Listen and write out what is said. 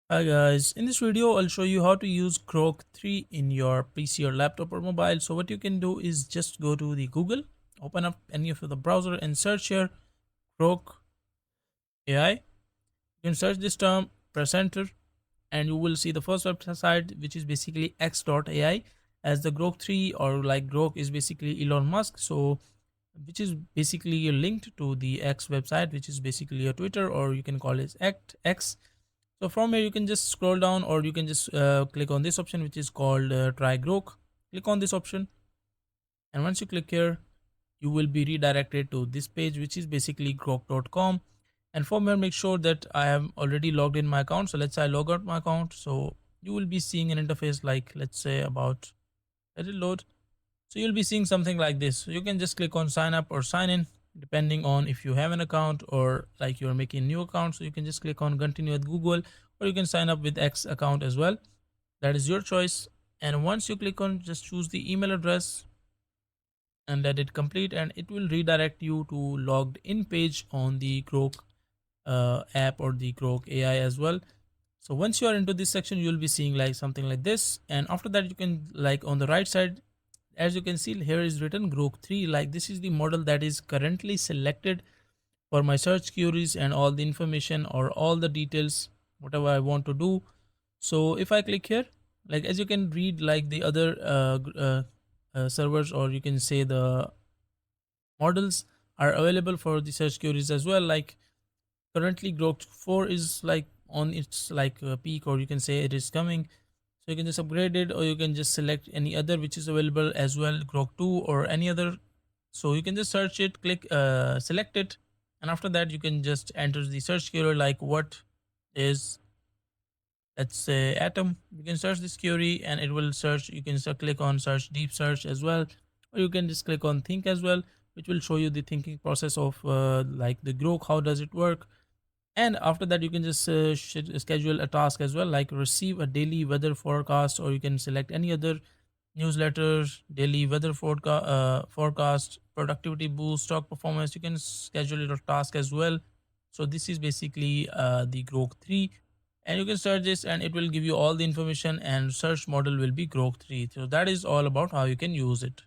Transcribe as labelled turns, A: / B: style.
A: Hi guys, in this video I'll show you how to use Grok 3 in your PC or laptop or mobile. So what you can do is just go to the Google, open up any of the browser and search here Grok AI. You can search this term, press enter, and you will see the first website which is basically x.ai, as the Grok 3 or like Grok is basically Elon Musk. So which is basically linked to the X website, which is basically a Twitter, or you can call it X. So from here you can just scroll down, or you can just click on this option which is called try Grok. Click on this option, and once you click here you will be redirected to this page which is basically grok.com. And from here make sure that I am already logged in my account. So let's say I log out my account. So you will be seeing an interface like, let's say, about, let it load. So you'll be seeing something like this. So you can just click on sign up or sign in depending on if you have an account or like you're making a new account. So you can just click on continue with Google, or you can sign up with X account as well. That is your choice. And once you click on, just choose the email address and let it complete, and it will redirect you to logged in page on the Grok app or the Grok AI as well. So once you are into this section, you'll be seeing like something like this, and after that you can, like, on the right side, as you can see here is written Grok 3. Like, this is the model that is currently selected for my search queries and all the information or all the details whatever I want to do. So if I click here, like, as you can read, like the other servers, or you can say the models, are available for the search queries as well. Like, currently Grok 4 is like on its like peak, or you can say it is coming. So you can just upgrade it, or you can just select any other which is available as well, Grok 2 or any other. So you can just search it, click select it, and after that you can just enter the search query, like what is, let's say, atom. You can search this query and it will search. You can click on search deep search as well, or you can just click on think as well, which will show you the thinking process of like the Grok, how does it work. And after that you can just schedule a task as well, like receive a daily weather forecast, or you can select any other newsletters, daily weather forecast, productivity boost, stock performance. You can schedule your task as well. So this is basically the Grok 3, and you can search this and it will give you all the information, and search model will be Grok 3. So that is all about how you can use it.